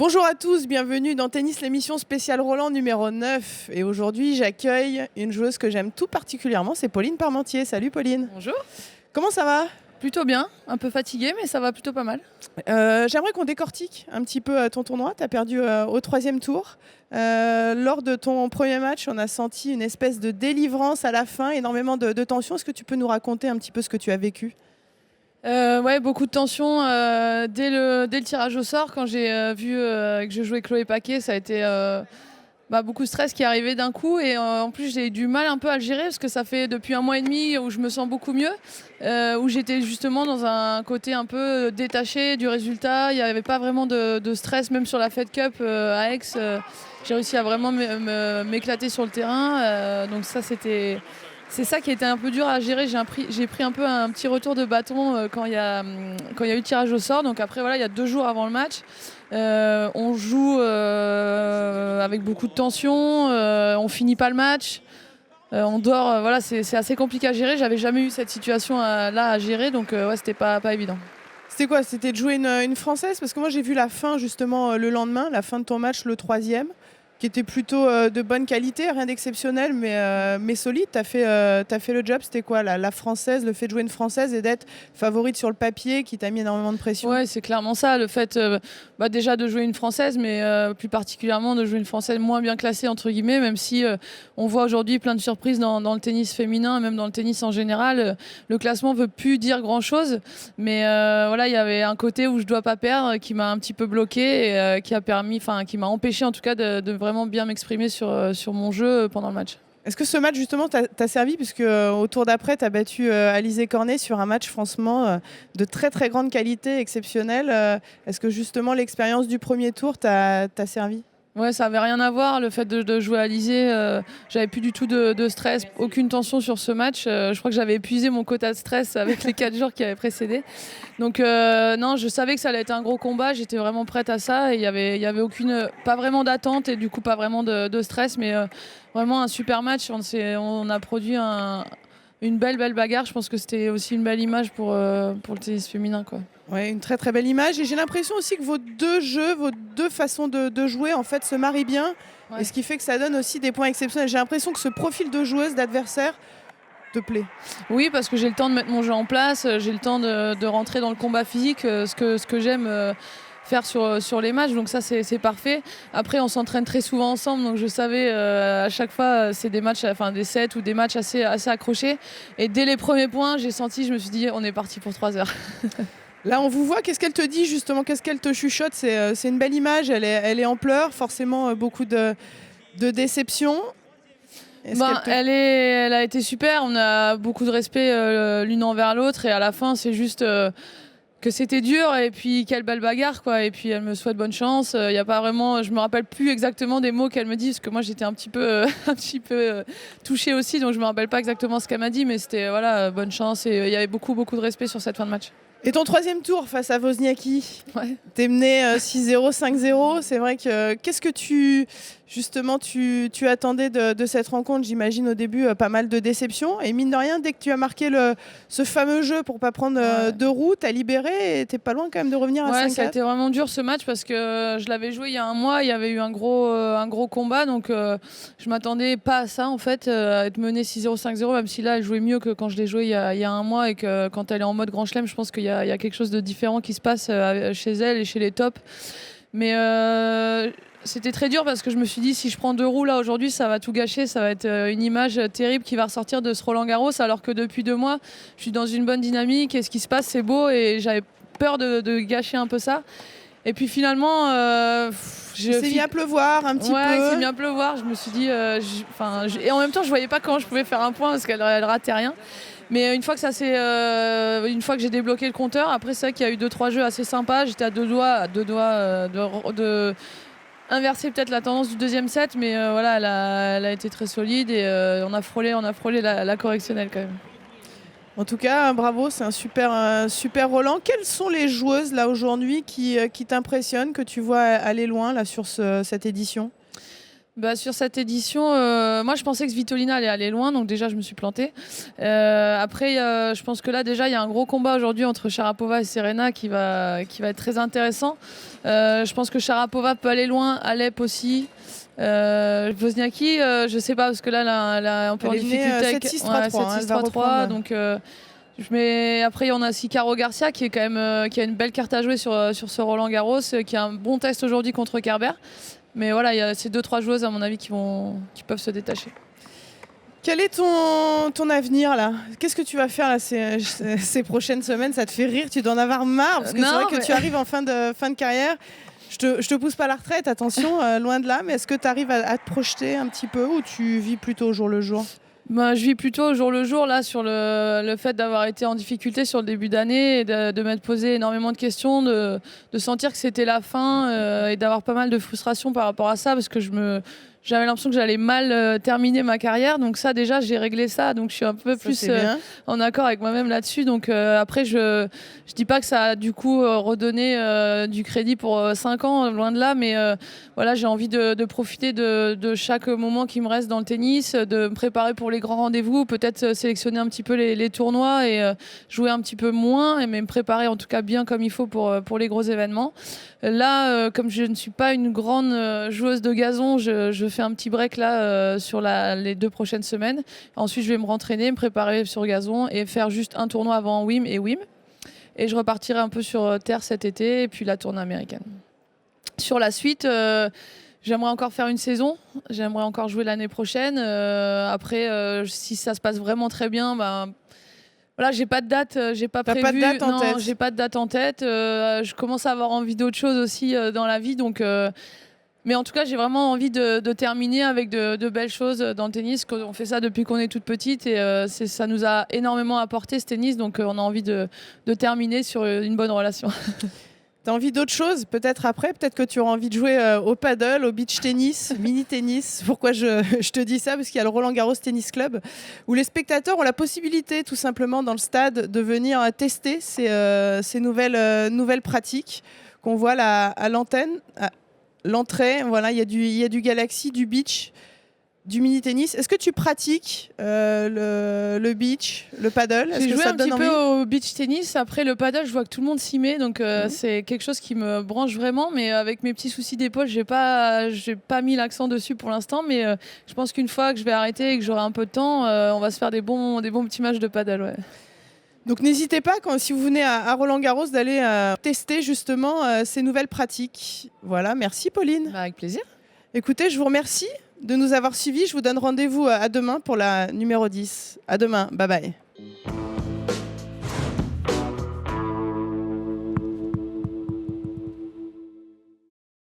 Bonjour à tous, bienvenue dans Tennis, l'émission spéciale Roland numéro 9. Et aujourd'hui, j'accueille une joueuse que j'aime tout particulièrement, c'est Pauline Parmentier. Salut Pauline. Bonjour. Comment ça va ? Plutôt bien, un peu fatiguée, mais ça va plutôt pas mal. J'aimerais qu'on décortique un petit peu ton tournoi. Tu as perdu au 3e tour. Lors de ton premier match, on a senti une espèce de délivrance à la fin, énormément de tension. Est-ce que tu peux nous raconter un petit peu ce que tu as vécu ? Ouais, beaucoup de tension dès le tirage au sort. Quand j'ai vu que je jouais Chloé Paquet, ça a été beaucoup de stress qui est arrivé d'un coup. Et en plus, j'ai eu du mal un peu à le gérer parce que ça fait depuis 1 mois et demi où je me sens beaucoup mieux, où j'étais justement dans un côté un peu détaché du résultat. Il n'y avait pas vraiment de stress, même sur la Fed Cup à Aix. J'ai réussi à vraiment m'éclater sur le terrain. Donc ça, c'est ça qui a été un peu dur à gérer. J'ai pris un peu un petit retour de bâton quand il y a eu le tirage au sort. Donc après, voilà, il y a 2 jours avant le match. On joue avec beaucoup de tension. On finit pas le match. On dort. Voilà, c'est assez compliqué à gérer. J'avais jamais eu cette situation là à gérer. Donc ouais, c'était pas évident. C'était quoi ? C'était de jouer une Française ? Parce que moi, j'ai vu la fin justement le lendemain, la fin de ton match, le 3e. Qui était plutôt de bonne qualité, rien d'exceptionnel, mais solide. Tu as fait le job. C'était quoi la Française, le fait de jouer une Française et d'être favorite sur le papier qui t'a mis énormément de pression ? Ouais, c'est clairement ça. Le fait déjà de jouer une Française, mais plus particulièrement de jouer une Française moins bien classée, entre guillemets, même si on voit aujourd'hui plein de surprises dans le tennis féminin, même dans le tennis en général. Le classement ne veut plus dire grand-chose, mais voilà, il y avait un côté où je ne dois pas perdre qui m'a un petit peu bloqué et qui m'a empêché en tout cas de vraiment bien m'exprimer sur mon jeu pendant le match. Est-ce que ce match justement t'a servi, puisque au tour d'après tu as battu Alizé Cornet sur un match franchement de très très grande qualité, exceptionnel. Est-ce que justement l'expérience du premier tour t'a servi ? Ouais, ça avait rien à voir, le fait de jouer à Alizé. J'avais plus du tout de stress, aucune tension sur ce match. Je crois que j'avais épuisé mon quota de stress avec les 4 jours qui avaient précédé. Donc non, je savais que ça allait être un gros combat, j'étais vraiment prête à ça. Et il y avait pas vraiment d'attente et du coup pas vraiment de stress, mais vraiment un super match. On a produit une belle bagarre. Je pense que c'était aussi une belle image pour le tennis féminin, quoi. Ouais, une très très belle image, et j'ai l'impression aussi que vos 2 jeux, vos 2 façons de jouer en fait se marient bien, ouais. Et ce qui fait que ça donne aussi des points exceptionnels. J'ai l'impression que ce profil de joueuse, d'adversaire te plaît. Oui, parce que j'ai le temps de mettre mon jeu en place, j'ai le temps de rentrer dans le combat physique, ce que j'aime faire sur les matchs, donc ça c'est parfait. Après on s'entraîne très souvent ensemble, donc je savais à chaque fois c'est des matchs, enfin des sets ou des matchs assez accrochés, et dès les premiers points je me suis dit on est parti pour 3 heures. Là, on vous voit. Qu'est-ce qu'elle te dit justement ? Qu'est-ce qu'elle te chuchote ? C'est une belle image. Elle est en pleurs. Forcément, beaucoup de déception. Elle a été super. On a beaucoup de respect l'une envers l'autre. Et à la fin, c'est juste que c'était dur. Et puis, quelle belle bagarre, quoi. Et puis, elle me souhaite bonne chance. Y a pas vraiment... Je me rappelle plus exactement des mots qu'elle me dit, parce que moi, j'étais un petit peu touchée aussi. Donc, je me rappelle pas exactement ce qu'elle m'a dit. Mais c'était, voilà, bonne chance. Et il y avait beaucoup de respect sur cette fin de match. Et ton 3e tour face à Wozniacki, ouais. T'es mené 6-0, 5-0. C'est vrai que qu'est-ce que tu attendais de cette rencontre ? J'imagine au début pas mal de déceptions. Et mine de rien, dès que tu as marqué ce fameux jeu pour pas prendre 2 roues, t'as libéré et t'es pas loin quand même de revenir à 5-4. Ça a été vraiment dur ce match parce que je l'avais joué il y a 1 mois. Il y avait eu un gros combat. Donc je m'attendais pas à ça en fait, à être menée 6-0, 5-0. Même si là, elle jouait mieux que quand je l'ai joué il y a 1 mois. Et que quand elle est en mode Grand Chelem, je pense qu'il y a quelque chose de différent qui se passe chez elle et chez les tops. Mais c'était très dur parce que je me suis dit si je prends 2 roues là aujourd'hui, ça va tout gâcher, ça va être une image terrible qui va ressortir de ce Roland Garros, alors que depuis 2 mois, je suis dans une bonne dynamique et ce qui se passe, c'est beau, et j'avais peur de gâcher un peu ça. Et puis finalement, il s'est mis à pleuvoir un petit peu. Ouais, il s'est mis à pleuvoir. Je me suis dit, et en même temps, je voyais pas comment je pouvais faire un point parce qu'elle ratait rien. Mais une fois que j'ai débloqué le compteur, après c'est vrai qu'il y a eu 2-3 jeux assez sympas. J'étais à deux doigts de inverser peut-être la tendance du 2e set, mais voilà, elle a été très solide et on a frôlé la correctionnelle quand même. En tout cas, bravo, c'est un super Roland. Quelles sont les joueuses là aujourd'hui qui t'impressionnent, que tu vois aller loin là sur cette édition ? Sur cette édition, moi je pensais que Svitolina allait aller loin, donc déjà je me suis plantée. Après, je pense que là déjà il y a un gros combat aujourd'hui entre Sharapova et Serena qui va être très intéressant. Je pense que Sharapova peut aller loin, Alep aussi. Wozniacki, je sais pas parce que là elle a un peu en difficulté avec 7-6-3-3. Donc après, on a aussi Caro Garcia qui est quand même qui a une belle carte à jouer sur ce Roland Garros, qui a un bon test aujourd'hui contre Kerber. Mais voilà, il y a ces 2-3 joueuses à mon avis qui peuvent se détacher. Quel est ton avenir là? Qu'est-ce que tu vas faire là, ces prochaines semaines? Ça te fait rire? Tu dois en avoir marre parce que c'est vrai que tu arrives en fin de carrière. Je te pousse pas à la retraite, attention, loin de là. Mais est-ce que tu arrives à te projeter un petit peu ou tu vis plutôt au jour le jour? Je vis plutôt au jour le jour là sur le fait d'avoir été en difficulté sur le début d'année et de m'être posé énormément de questions, de sentir que c'était la fin et d'avoir pas mal de frustration par rapport à ça parce que j'avais l'impression que j'allais mal terminer ma carrière. Donc ça déjà j'ai réglé ça, donc je suis un peu plus en accord avec moi-même là-dessus. Donc après je dis pas que ça a du coup redonné du crédit pour 5 ans, loin de là, mais voilà, j'ai envie de profiter de chaque moment qui me reste dans le tennis, de me préparer pour les grands rendez-vous, peut-être sélectionner un petit peu les tournois et jouer un petit peu moins, mais me préparer en tout cas bien comme il faut pour les gros événements. Là, comme je ne suis pas une grande joueuse de gazon, je fais un petit break là sur les 2 prochaines semaines. Ensuite, je vais me rentraîner, me préparer sur gazon et faire juste un tournoi avant Wim. Et je repartirai un peu sur terre cet été et puis la tournée américaine. Sur la suite, j'aimerais encore faire une saison. J'aimerais encore jouer l'année prochaine. Après, si ça se passe vraiment très bien, voilà, j'ai pas de date, j'ai pas prévu. Pas de date en tête. J'ai pas de date en tête. Je commence à avoir envie d'autre chose aussi dans la vie, donc. Mais en tout cas, j'ai vraiment envie de terminer avec de belles choses dans le tennis. On fait ça depuis qu'on est toute petite et ça nous a énormément apporté ce tennis, donc on a envie de terminer sur une bonne relation. T'as envie d'autre chose peut-être après? Peut-être que tu auras envie de jouer au paddle, au beach tennis, mini-tennis. Pourquoi je te dis ça? Parce qu'il y a le Roland Garros Tennis Club où les spectateurs ont la possibilité tout simplement dans le stade de venir tester ces nouvelles pratiques qu'on voit là, à l'antenne. L'entrée, voilà, il y a du Galaxy, du beach, du mini-tennis. Est-ce que tu pratiques le beach, le paddle? J'ai joué un petit peu au beach tennis. Après, le paddle, je vois que tout le monde s'y met. Donc, c'est quelque chose qui me branche vraiment. Mais avec mes petits soucis d'épaule, j'ai pas mis l'accent dessus pour l'instant. Mais je pense qu'une fois que je vais arrêter et que j'aurai un peu de temps, on va se faire des bons petits matchs de paddle. Ouais. Donc n'hésitez pas, si vous venez à Roland Garros, d'aller tester justement ces nouvelles pratiques. Voilà, merci Pauline. Avec plaisir. Écoutez, je vous remercie de nous avoir suivis. Je vous donne rendez-vous à demain pour la numéro 10. À demain, bye bye.